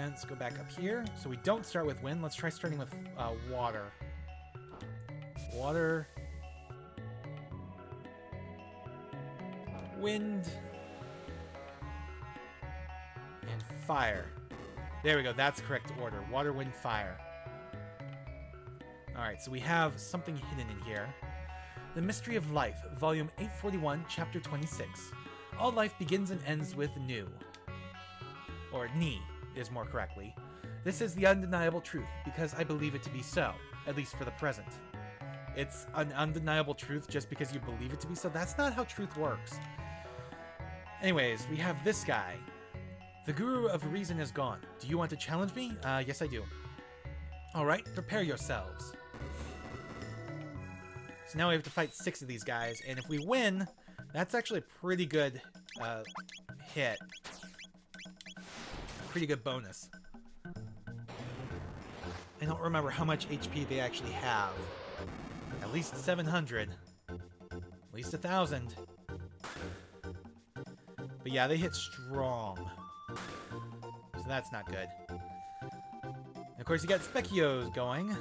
let's go back up here. So we don't start with wind. Let's try starting with water. Water. Wind. And fire. There we go. That's the correct order. Water, wind, fire. Alright, so we have something hidden in here. The Mystery of Life, Volume 841, Chapter 26. All life begins and ends with new. Or ni, is more correctly. This is the undeniable truth, because I believe it to be so, at least for the present. It's an undeniable truth just because you believe it to be so? That's not how truth works. Anyways, we have this guy. The Guru of Reason is gone. Do you want to challenge me? Yes I do. Alright, prepare yourselves. So now we have to fight 6 of these guys, and if we win, that's actually a pretty good hit. Pretty good bonus. I don't remember how much HP they actually have. At least 700. At least 1,000. But yeah, they hit strong. So that's not good. And of course, you got Specchios going.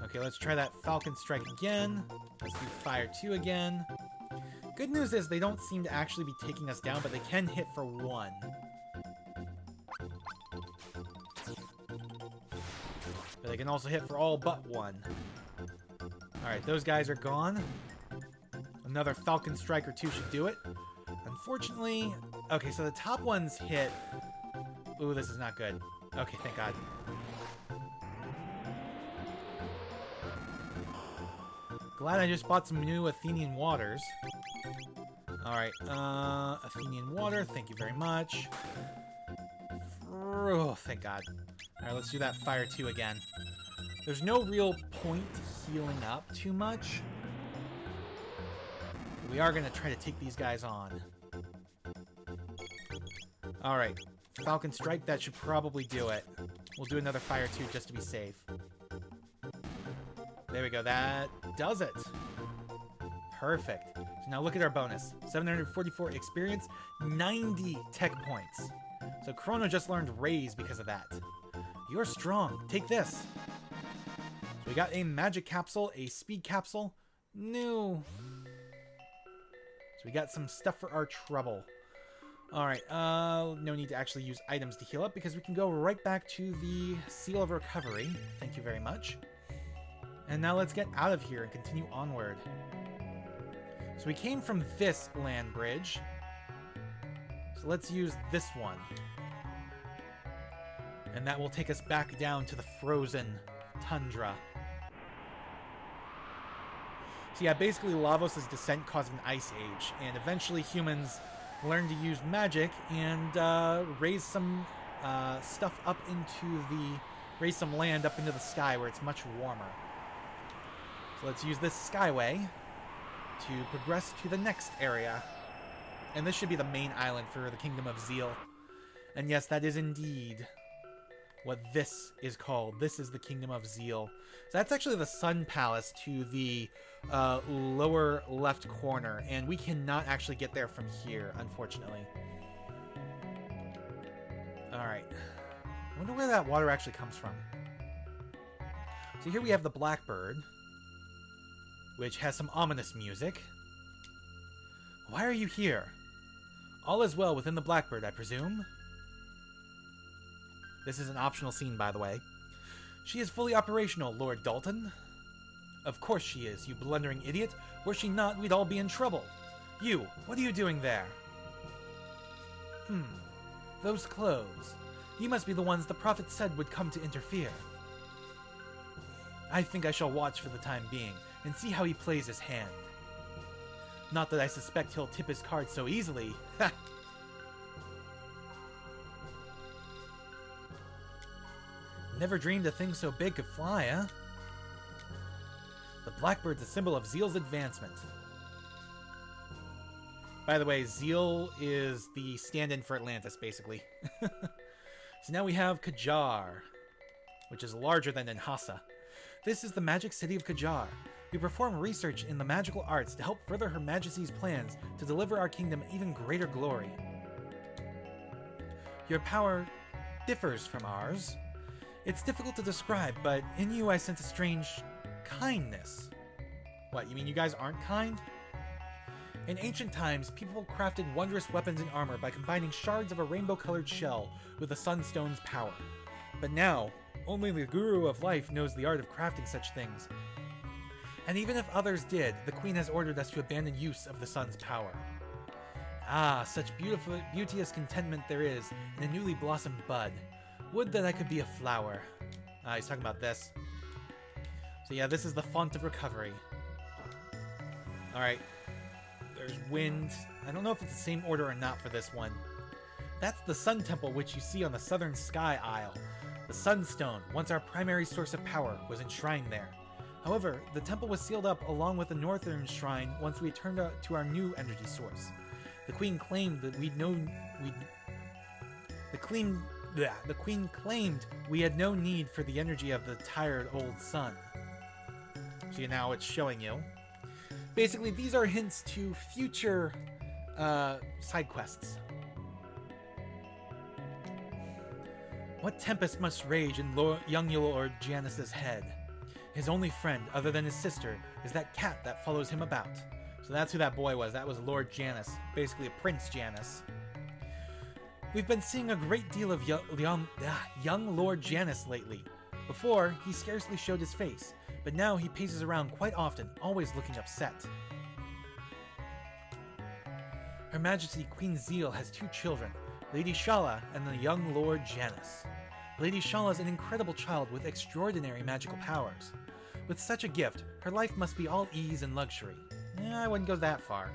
Okay, let's try that Falcon Strike again. Let's do Fire 2 again. Good news is they don't seem to actually be taking us down, but they can hit for 1. But they can also hit for all but 1. Alright, those guys are gone. Another Falcon Strike or 2 should do it. Unfortunately... Okay, so the top ones hit... Ooh, this is not good. Okay, thank God. Glad I just bought some new Athenian waters. Alright, Athenian water, thank you very much. Oh, thank God. Alright, let's do that Fire 2 again. There's no real point healing up too much. But we are going to try to take these guys on. Alright, Falcon Strike, that should probably do it. We'll do another Fire 2 just to be safe. There we go, that does it. Perfect. So now look at our bonus. 744 experience, 90 tech points. So Chrono just learned Raise because of that. You're strong. Take this. So we got a magic capsule, a speed capsule. New. So we got some stuff for our trouble. Alright, no need to actually use items to heal up because we can go right back to the Seal of Recovery. Thank you very much. And now let's get out of here and continue onward. So we came from this land bridge. So let's use this one. And that will take us back down to the frozen tundra. So yeah, basically Lavos' descent caused an ice age, and eventually humans learned to use magic and raise some stuff up into the... raise some land up into the sky where it's much warmer. So let's use this skyway to progress to the next area. And this should be the main island for the Kingdom of Zeal. And yes, that is indeed what this is called. This is the Kingdom of Zeal. So that's actually the Sun Palace to the lower left corner. And we cannot actually get there from here, unfortunately. Alright. I wonder where that water actually comes from. So here we have the Blackbird, which has some ominous music. Why are you here? All is well within the Blackbird, I presume? This is an optional scene, by the way. She is fully operational, Lord Dalton. Of course she is, you blundering idiot. Were she not, we'd all be in trouble. You, what are you doing there? Those clothes. You must be the ones the Prophet said would come to interfere. I think I shall watch for the time being, and see how he plays his hand. Not that I suspect he'll tip his card so easily. Ha! Never dreamed a thing so big could fly, huh? The Blackbird's a symbol of Zeal's advancement. By the way, Zeal is the stand-in for Atlantis, basically. So now we have Kajar, which is larger than Nhasa. This is the magic city of Kajar. We perform research in the magical arts to help further Her Majesty's plans to deliver our kingdom even greater glory. Your power differs from ours. It's difficult to describe, but in you I sense a strange kindness. What, you mean you guys aren't kind? In ancient times, people crafted wondrous weapons and armor by combining shards of a rainbow-colored shell with the Sunstone's power. But now, only the Guru of Life knows the art of crafting such things. And even if others did, the Queen has ordered us to abandon use of the Sun's power. Ah, such beauteous contentment there is in a newly blossomed bud. Would that I could be a flower. Ah, he's talking about this. So yeah, this is the font of recovery. Alright. There's wind. I don't know if it's the same order or not for this one. That's the Sun Temple which you see on the southern sky isle. The Sunstone, once our primary source of power, was enshrined there. However, the temple was sealed up along with the northern shrine once we turned to our new energy source. The Queen claimed that the Queen claimed we had no need for the energy of the tired old sun. See, now it's showing you. Basically, these are hints to future side quests. What tempest must rage in young Lord Janus's head? His only friend, other than his sister, is that cat that follows him about. So that's who that boy was. That was Lord Janus. Basically a Prince Janus. We've been seeing a great deal of young Lord Janus lately. Before, he scarcely showed his face, but now he paces around quite often, always looking upset. Her Majesty Queen Zeal has 2 children, Lady Shala and the young Lord Janus. Lady Shala is an incredible child with extraordinary magical powers. With such a gift, her life must be all ease and luxury. I wouldn't go that far.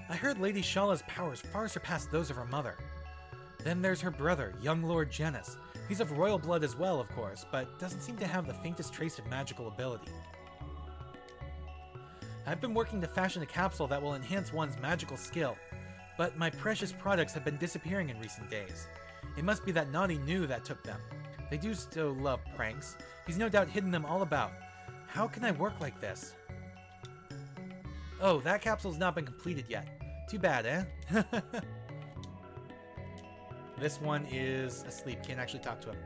I heard Lady Shala's powers far surpass those of her mother. Then there's her brother, young Lord Janus. He's of royal blood as well, of course, but doesn't seem to have the faintest trace of magical ability. I've been working to fashion a capsule that will enhance one's magical skill, but my precious products have been disappearing in recent days. It must be that naughty New that took them. They do still love pranks. He's no doubt hidden them all about. How can I work like this? Oh, that capsule's not been completed yet. Too bad, eh? This one is asleep. Can't actually talk to him.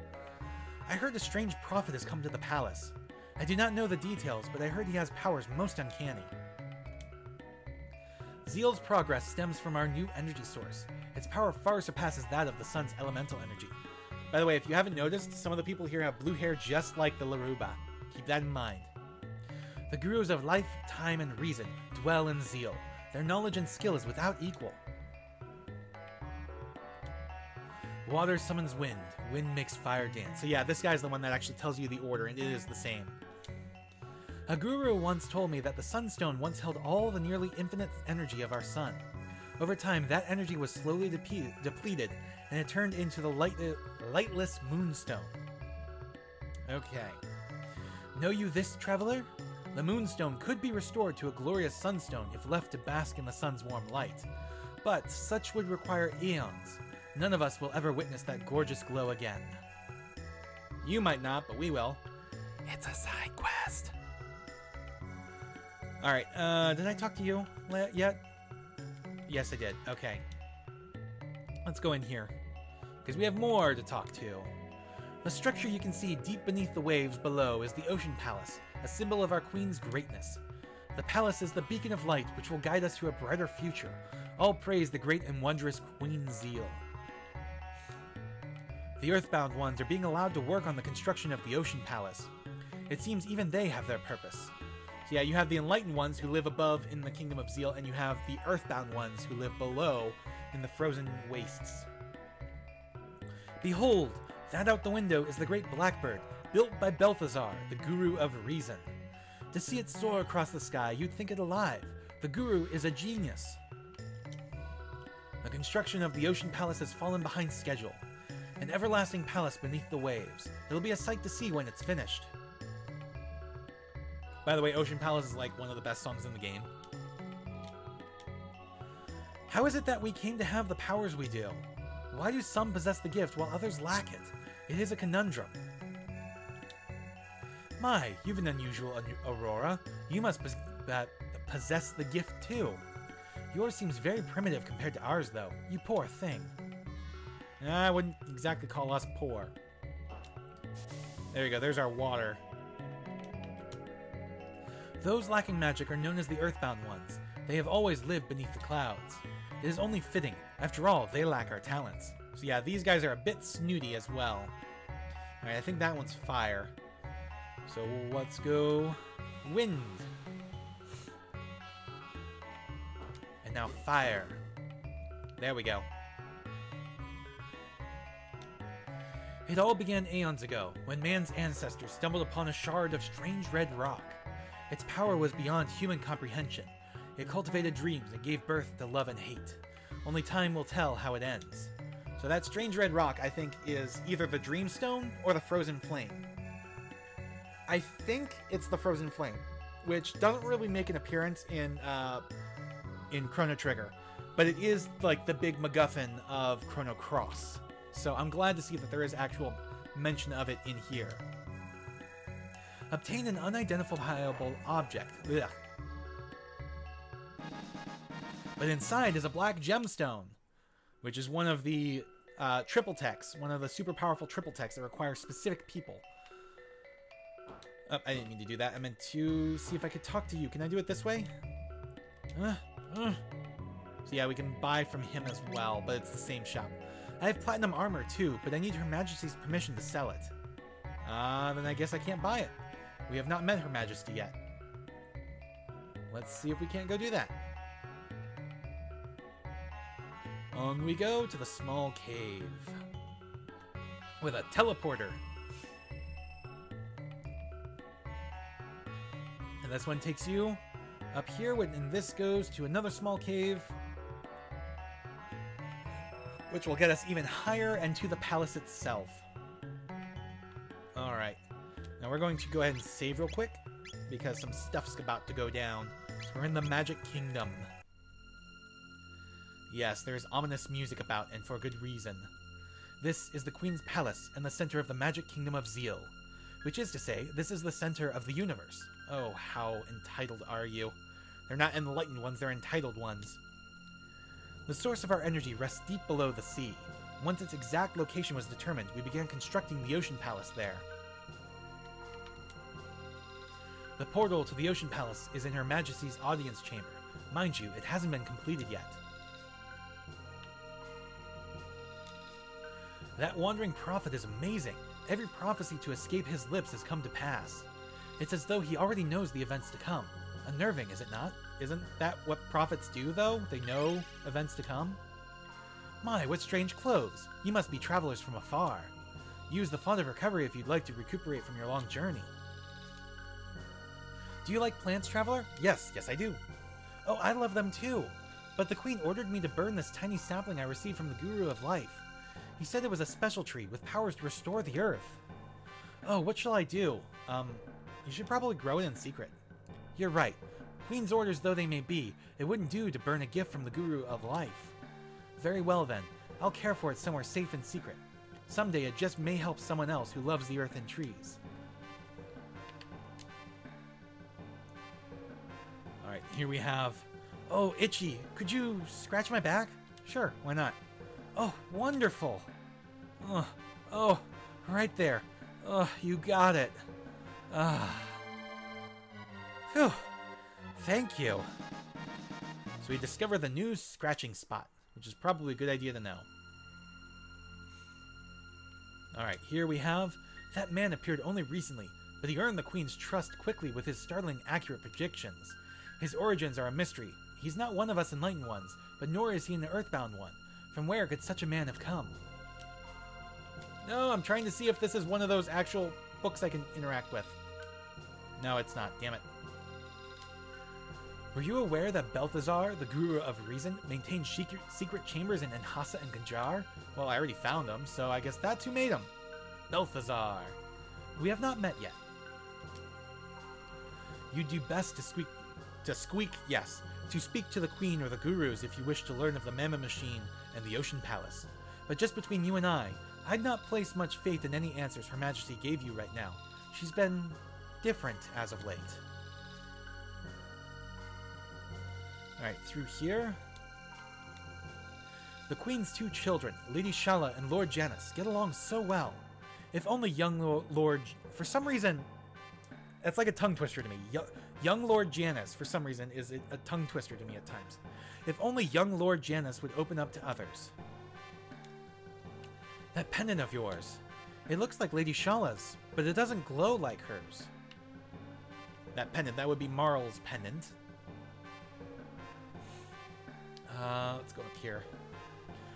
I heard a strange prophet has come to the palace. I do not know the details, but I heard he has powers most uncanny. Zeal's progress stems from our new energy source. Its power far surpasses that of the sun's elemental energy. By the way, if you haven't noticed, some of the people here have blue hair just like the Laruba. Keep that in mind. The gurus of life, time, and reason dwell in Zeal. Their knowledge and skill is without equal. Water summons wind. Wind makes fire dance. So yeah, this guy's the one that actually tells you the order, and it is the same. A guru once told me that the Sunstone once held all the nearly infinite energy of our sun. Over time, that energy was slowly depleted, and it turned into the lightless Moonstone. Okay. Know you this, traveler? The Moonstone could be restored to a glorious Sunstone if left to bask in the sun's warm light. But such would require eons. None of us will ever witness that gorgeous glow again. You might not, but we will. It's a side quest. Alright, did I talk to you yet? Yes, I did. Okay. Let's go in here, because we have more to talk to. The structure you can see deep beneath the waves below is the Ocean Palace, a symbol of our Queen's greatness. The palace is the beacon of light which will guide us to a brighter future. All praise the great and wondrous Queen Zeal. The Earthbound ones are being allowed to work on the construction of the Ocean Palace. It seems even they have their purpose. So yeah, you have the Enlightened ones who live above in the Kingdom of Zeal, and you have the Earthbound ones who live below in the Frozen Wastes. Behold, that out the window is the great blackbird, built by Balthazar, the Guru of Reason. To see it soar across the sky, you'd think it alive. The Guru is a genius. The construction of the Ocean Palace has fallen behind schedule. An everlasting palace beneath the waves. It'll be a sight to see when it's finished. By the way, Ocean Palace is like one of the best songs in the game. How is it that we came to have the powers we do? Why do some possess the gift while others lack it? It is a conundrum. My, you've an unusual Aurora. You must possess the gift too. Yours seems very primitive compared to ours, though. You poor thing. I wouldn't exactly call us poor. There you go, there's our water. Those lacking magic are known as the Earthbound ones. They have always lived beneath the clouds. It is only fitting. After all, they lack our talents. So yeah, these guys are a bit snooty as well. Alright, I think that one's fire. So let's go wind. And now fire. There we go. It all began aeons ago, when man's ancestors stumbled upon a shard of strange red rock. Its power was beyond human comprehension. It cultivated dreams and gave birth to love and hate. Only time will tell how it ends. So that strange red rock, I think, is either the Dreamstone or the Frozen Flame. I think it's the Frozen Flame, which doesn't really make an appearance in Chrono Trigger, but it is like the big MacGuffin of Chrono Cross. So I'm glad to see that there is actual mention of it in here. Obtain an unidentifiable object. Ugh. But inside is a black gemstone, which is one of the triple techs, one of the super powerful triple techs that require specific people. Oh, I didn't mean to do that. I meant to see if I could talk to you. Can I do it this way? So yeah, we can buy from him as well, but it's the same shop. I have platinum armor too, but I need Her Majesty's permission to sell it. Then I guess I can't buy it. We have not met Her Majesty yet. Let's see if we can't go do that. On we go to the small cave. With a teleporter. And this one takes you up here, and this goes to another small cave, which will get us even higher and to the palace itself. Alright. Now we're going to go ahead and save real quick, because some stuff's about to go down. We're in the Magic Kingdom. Yes, there's ominous music about, and for good reason. This is the Queen's Palace, and the center of the Magic Kingdom of Zeal. Which is to say, this is the center of the universe. Oh, how entitled are you. They're not enlightened ones, they're entitled ones. The source of our energy rests deep below the sea. Once its exact location was determined, we began constructing the Ocean Palace there. The portal to the Ocean Palace is in Her Majesty's audience chamber. Mind you, it hasn't been completed yet. That wandering prophet is amazing. Every prophecy to escape his lips has come to pass. It's as though he already knows the events to come. Unnerving, is it not? Isn't that what prophets do, though? They know events to come? My, what strange clothes! You must be travelers from afar. Use the Font of Recovery if you'd like to recuperate from your long journey. Do you like plants, traveler? Yes, I do. Oh, I love them too. But the Queen ordered me to burn this tiny sapling I received from the Guru of Life. He said it was a special tree with powers to restore the earth. Oh, what shall I do? You should probably grow it in secret. You're right. Queen's orders though they may be, it wouldn't do to burn a gift from the Guru of Life. Very well then. I'll care for it somewhere safe and secret. Someday it just may help someone else who loves the earth and trees. Alright, here we have... Oh, itchy. Could you scratch my back? Sure, why not? Oh, wonderful. Oh, right there. Oh, you got it. Phew. Thank you. So we discovered the new scratching spot, which is probably a good idea to know. Alright, here we have... That man appeared only recently, but he earned the Queen's trust quickly with his startling accurate predictions. His origins are a mystery. He's not one of us enlightened ones, but nor is he an earthbound one. From where could such a man have come? No, I'm trying to see if this is one of those actual books I can interact with. No, it's not. Damn it. Were you aware that Balthazar, the Guru of Reason, maintained secret chambers in Enhasa and Gajar? Well, I already found them, so I guess that's who made them. Balthazar. We have not met yet. You'd do best to speak to the Queen or the Gurus if you wish to learn of the Mama Machine and the Ocean Palace. But just between you and I'd not place much faith in any answers Her Majesty gave you right now. She's been different as of late. Alright, through here. The Queen's two children, Lady Shala and Lord Janus, get along so well. If only young Lord... For some reason... It's like a tongue twister to me. Young Lord Janus, for some reason, is a tongue twister to me at times. If only young Lord Janus would open up to others. That pendant of yours. It looks like Lady Shala's, but it doesn't glow like hers. That pendant, that would be Marl's pendant. Let's go up here.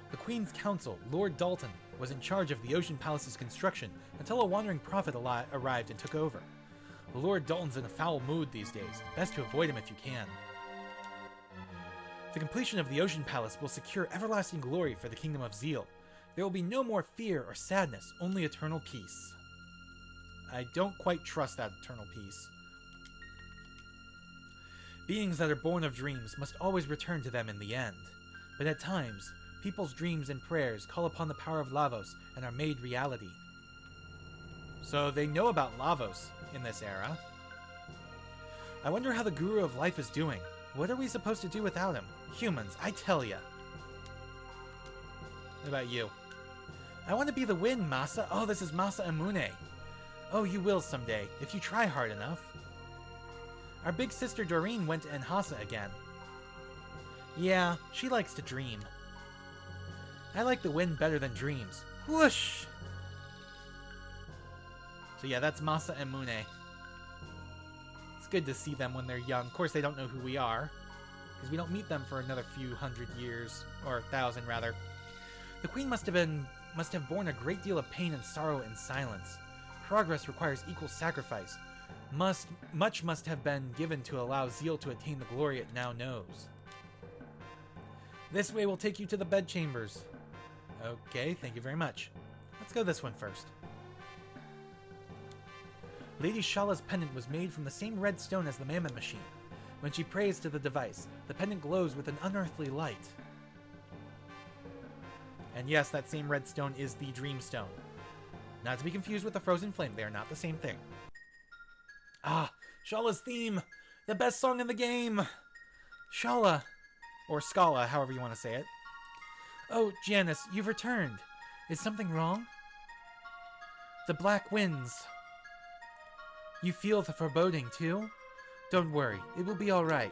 The Queen's Council, Lord Dalton, was in charge of the Ocean Palace's construction until a wandering prophet arrived and took over. Lord Dalton's in a foul mood these days. Best to avoid him if you can. The completion of the Ocean Palace will secure everlasting glory for the Kingdom of Zeal. There will be no more fear or sadness, only eternal peace. I don't quite trust that eternal peace. Beings that are born of dreams must always return to them in the end. But at times, people's dreams and prayers call upon the power of Lavos and are made reality. So they know about Lavos in this era. I wonder how the Guru of Life is doing. What are we supposed to do without him? Humans, I tell ya. What about you? I want to be the wind, Masa. Oh, this is Masa Amune. Oh, you will someday, if you try hard enough. Our big sister Doreen went to Enhasa again. Yeah, she likes to dream. I like the wind better than dreams. Whoosh! So yeah, that's Masa and Mune. It's good to see them when they're young. Of course, they don't know who we are, because we don't meet them for another few hundred years, or 1,000 rather. The Queen must have borne a great deal of pain and sorrow in silence. Progress requires equal sacrifice. Much must have been given to allow Zeal to attain the glory it now knows. This way will take you to the bedchambers. Okay, thank you very much. Let's go this one first. Lady Shala's pendant was made from the same red stone as the Mammon Machine. When she prays to the device, the pendant glows with an unearthly light. And yes, that same red stone is the Dream Stone. Not to be confused with the Frozen Flame, they are not the same thing. Ah, Shala's theme! The best song in the game! Shala! Or Scala, however you want to say it. Oh, Janus, you've returned. Is something wrong? The black winds. You feel the foreboding, too? Don't worry, it will be alright.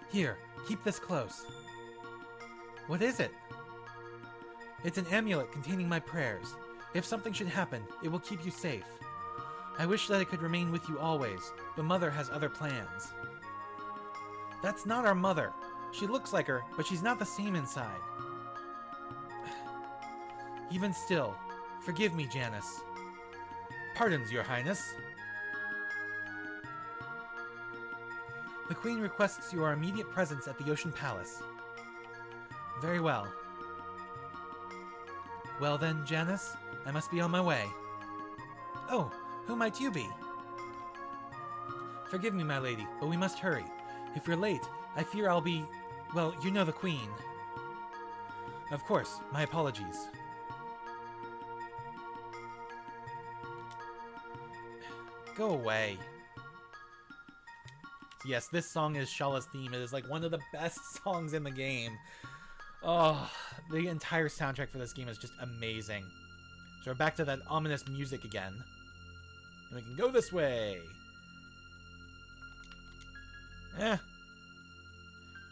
Here, keep this close. What is it? It's an amulet containing my prayers. If something should happen, it will keep you safe. I wish that it could remain with you always, but Mother has other plans. That's not our mother. She looks like her, but she's not the same inside. Even still, forgive me, Janus. Pardons, Your Highness. The Queen requests your immediate presence at the Ocean Palace. Very well. Well then, Janus, I must be on my way. Oh, who might you be? Forgive me, my lady, but we must hurry. If you're late, I fear I'll be... well, you know the Queen. Of course, my apologies. Go away. Yes, this song is Shala's theme. It is like one of the best songs in the game. Oh, the entire soundtrack for this game is just amazing. So we're back to that ominous music again. And we can go this way.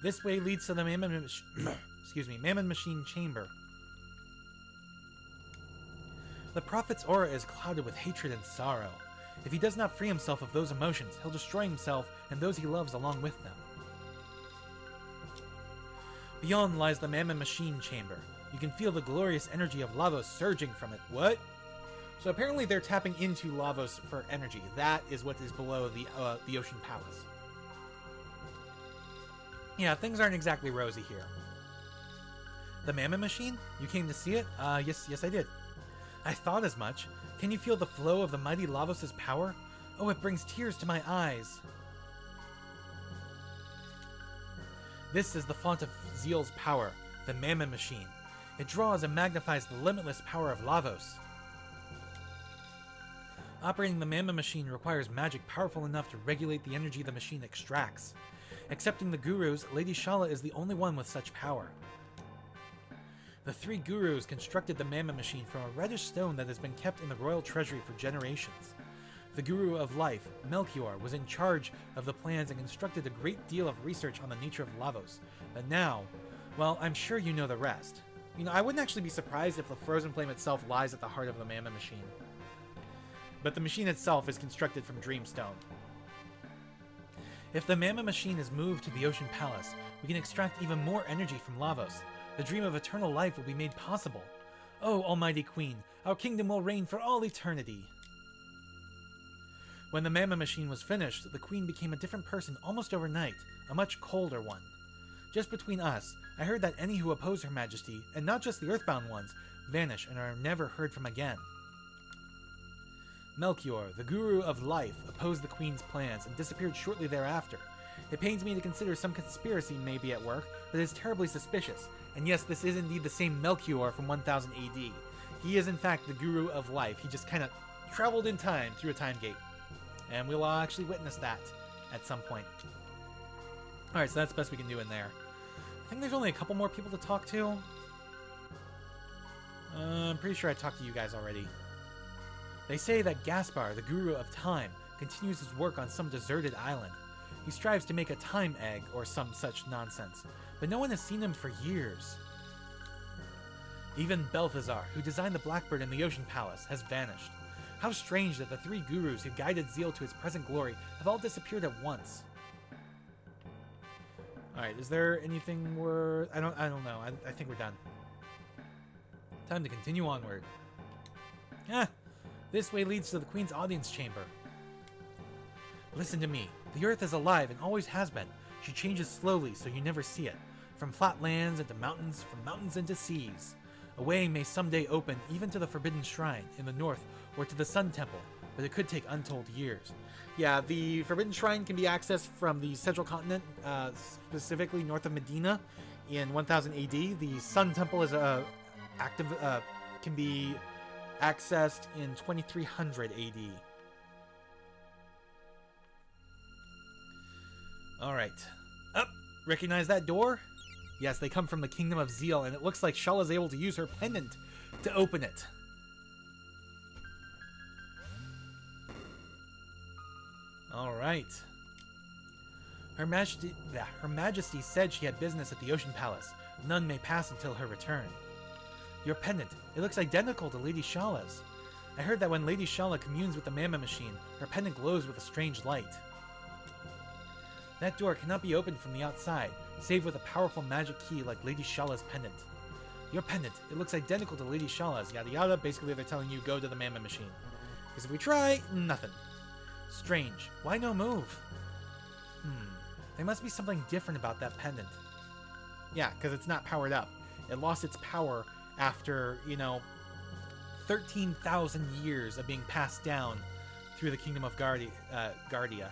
This way leads to the Mammon Mammon Machine Chamber. The Prophet's aura is clouded with hatred and sorrow. If he does not free himself of those emotions, he'll destroy himself and those he loves along with them. Beyond lies the Mammon Machine Chamber. You can feel the glorious energy of Lavos surging from it. What? So apparently they're tapping into Lavos for energy. That is what is below the Ocean Palace. Yeah, things aren't exactly rosy here. The Mammon Machine? You came to see it? Yes I did. I thought as much. Can you feel the flow of the mighty Lavos' power? Oh, it brings tears to my eyes. This is the font of Zeal's power, the Mammon Machine. It draws and magnifies the limitless power of Lavos. Operating the Mammon Machine requires magic powerful enough to regulate the energy the machine extracts. Excepting the gurus, Lady Shala is the only one with such power. The 3 gurus constructed the Mammoth Machine from a reddish stone that has been kept in the royal treasury for generations. The Guru of Life, Melchior, was in charge of the plans and constructed a great deal of research on the nature of Lavos. But now, well, I'm sure you know the rest. You know, I wouldn't actually be surprised if the Frozen Flame itself lies at the heart of the Mammoth Machine. But the machine itself is constructed from Dreamstone. If the Mammoth Machine is moved to the Ocean Palace, we can extract even more energy from Lavos. The dream of eternal life will be made possible. Oh, Almighty Queen, our kingdom will reign for all eternity. When the Mammoth Machine was finished, the Queen became a different person almost overnight, a much colder one. Just between us, I heard that any who oppose Her Majesty, and not just the Earthbound ones, vanish and are never heard from again. Melchior, the Guru of Life, opposed the Queen's plans and disappeared shortly thereafter. It pains me to consider some conspiracy may be at work, but it is terribly suspicious. And yes, this is indeed the same Melchior from 1000 AD. He is in fact the Guru of Life. He just kind of traveled in time through a time gate. And we'll actually witness that at some point. Alright, so that's the best we can do in there. I think there's only a couple more people to talk to. I'm pretty sure I talked to you guys already. They say that Gaspar, the Guru of Time, continues his work on some deserted island. He strives to make a time egg or some such nonsense, but no one has seen him for years. Even Balthazar, who designed the Blackbird in the Ocean Palace, has vanished. How strange that the 3 gurus who guided Zeal to his present glory have all disappeared at once. Alright, is there anything we're... I don't know. I think we're done. Time to continue onward. This way leads to the Queen's audience chamber. Listen to me. The Earth is alive and always has been. She changes slowly, so you never see it. From flat lands into mountains, from mountains into seas. A way may someday open even to the Forbidden Shrine in the north or to the Sun Temple, but it could take untold years. Yeah, the Forbidden Shrine can be accessed from the Central Continent, specifically north of Medina, in 1000 AD. The Sun Temple is can be accessed in 2300 AD. Alright. Recognize that door? Yes, they come from the Kingdom of Zeal, and it looks like Shala's able to use her pendant to open it. Alright. Her Majesty said she had business at the Ocean Palace. None may pass until her return. Your pendant. It looks identical to Lady Shala's. I heard that when Lady Shala communes with the Mammoth Machine, her pendant glows with a strange light. That door cannot be opened from the outside, save with a powerful magic key like Lady Shala's pendant. Your pendant. It looks identical to Lady Shala's. Yada yada. Basically, they're telling you go to the Mammoth Machine. Because if we try, nothing. Strange. Why no move? There must be something different about that pendant. Yeah, because it's not powered up. It lost its power after, 13,000 years of being passed down through the Kingdom of Guardia.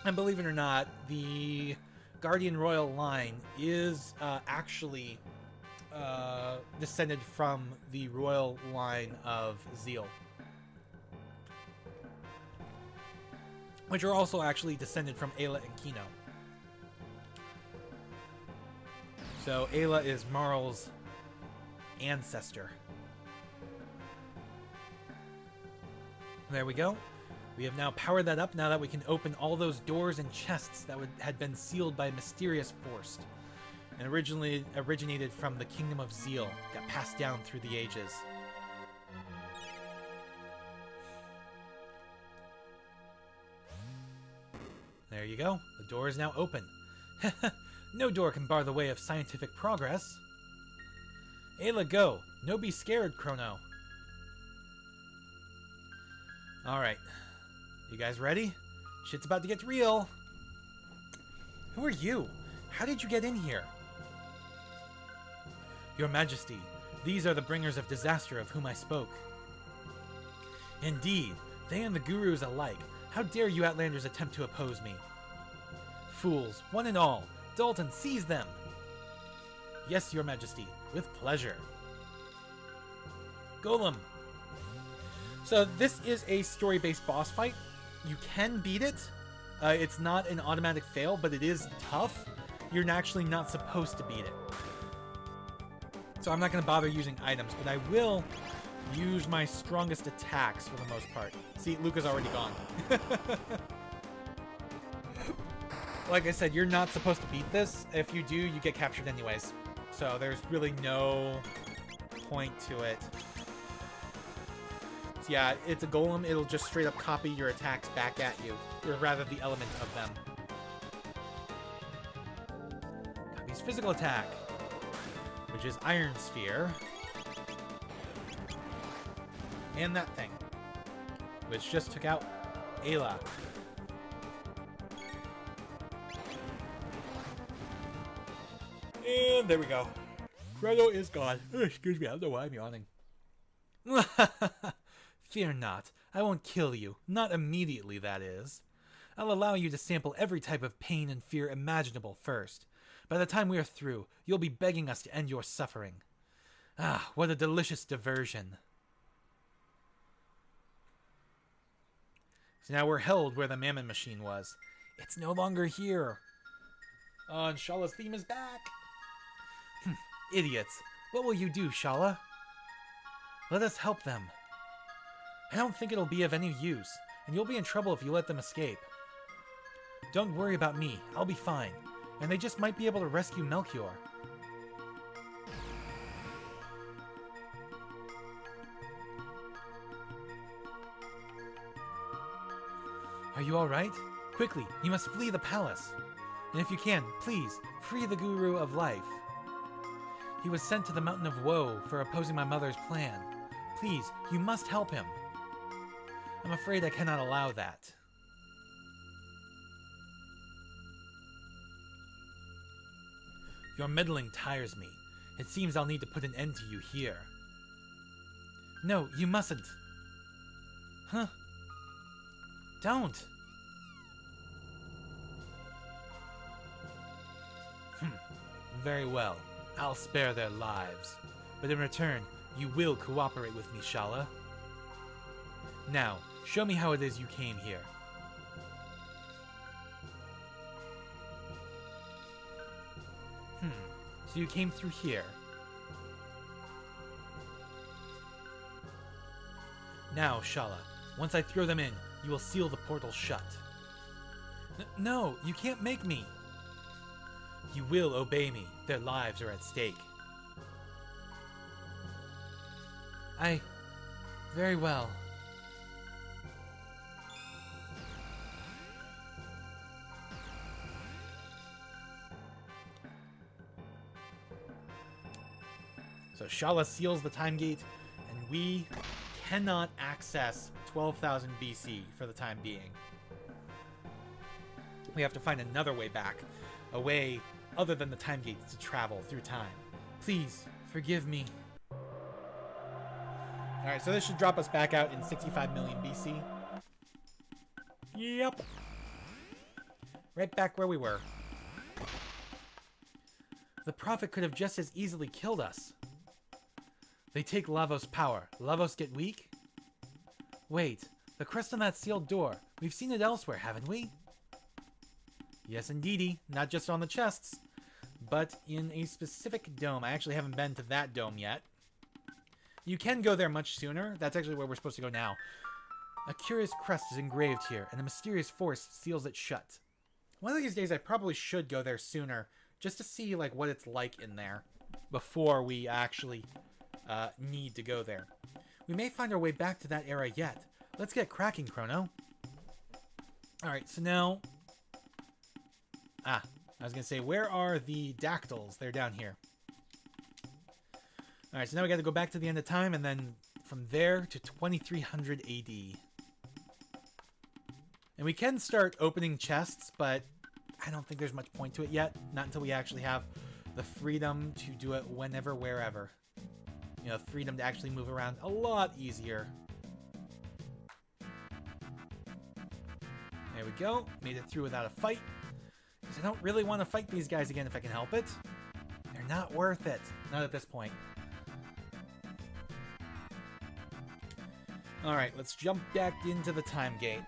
And believe it or not, the Guardian Royal line is actually descended from the royal line of Zeal, which are also actually descended from Ayla and Kino. So Ayla is Marl's ancestor. There we go. We have now powered that up now that we can open all those doors and chests that had been sealed by a mysterious force and originally originated from the Kingdom of Zeal, got passed down through the ages. There you go. The door is now open. No door can bar the way of scientific progress. Ayla, go. No be scared, Chrono. Alright. You guys ready? Shit's about to get real. Who are you? How did you get in here? Your Majesty, these are the bringers of disaster of whom I spoke. Indeed, they and the gurus alike. How dare you Outlanders attempt to oppose me? Fools, one and all. Dalton, seize them! Yes, Your Majesty, with pleasure. Golem. So this is a story-based boss fight. you can beat it. It's not an automatic fail, but it is tough. You're actually not supposed to beat it. So I'm not going to bother using items, but I will use my strongest attacks for the most part. See, Luca's already gone. Like I said, you're not supposed to beat this. If you do, you get captured anyways. So there's really no point to it. So yeah, it's a golem. It'll just straight up copy your attacks back at you. Or rather, the element of them. Copies physical attack, which is Iron Sphere. And that thing, which just took out Ayla. And there we go. Chrono is gone. Oh, excuse me, I don't know why I'm yawning. Fear not. I won't kill you. Not immediately, that is. I'll allow you to sample every type of pain and fear imaginable first. By the time we are through, you'll be begging us to end your suffering. Ah, what a delicious diversion. So now we're held where the Mammon Machine was. It's no longer here. Oh, and Shala's theme is back. Idiots. What will you do, Shala? Let us help them. I don't think it'll be of any use, and you'll be in trouble if you let them escape. Don't worry about me. I'll be fine. And they just might be able to rescue Melchior. Are you alright? Quickly, you must flee the palace. And if you can, please, free the Guru of Life. He was sent to the Mountain of Woe for opposing my mother's plan. Please, you must help him. I'm afraid I cannot allow that. Your meddling tires me. It seems I'll need to put an end to you here. No, you mustn't. Huh? Don't. Very well. I'll spare their lives. But in return, you will cooperate with me, Shala. Now, show me how it is you came here. So you came through here. Now, Shala, once I throw them in, you will seal the portal shut. No, you can't make me. You will obey me. Their lives are at stake. Very well. So Shala seals the time gate, and we cannot access 12,000 BC for the time being. We have to find another way back, a way other than the time gate to travel through time. Please, forgive me. Alright, so this should drop us back out in 65 million BC. Yep. Right back where we were. The Prophet could have just as easily killed us. They take Lavos' power. Lavos get weak? Wait, the crest on that sealed door. We've seen it elsewhere, haven't we? Yes, indeedy. Not just on the chests, but in a specific dome. I actually haven't been to that dome yet. You can go there much sooner. That's actually where we're supposed to go now. A curious crest is engraved here, and a mysterious force seals it shut. One of these days, I probably should go there sooner, just to see like what it's like in there, before we actually need to go there. We may find our way back to that era yet. Let's get cracking, Chrono. Alright, so now... I was going to say, where are the dactyls? They're down here. Alright, so now we got to go back to the end of time, and then from there to 2300 AD. And we can start opening chests, but I don't think there's much point to it yet. Not until we actually have the freedom to do it whenever, wherever. You know, freedom to actually move around a lot easier. There we go. Made it through without a fight. Because I don't really want to fight these guys again if I can help it. They're not worth it. Not at this point. Alright, let's jump back into the time gate.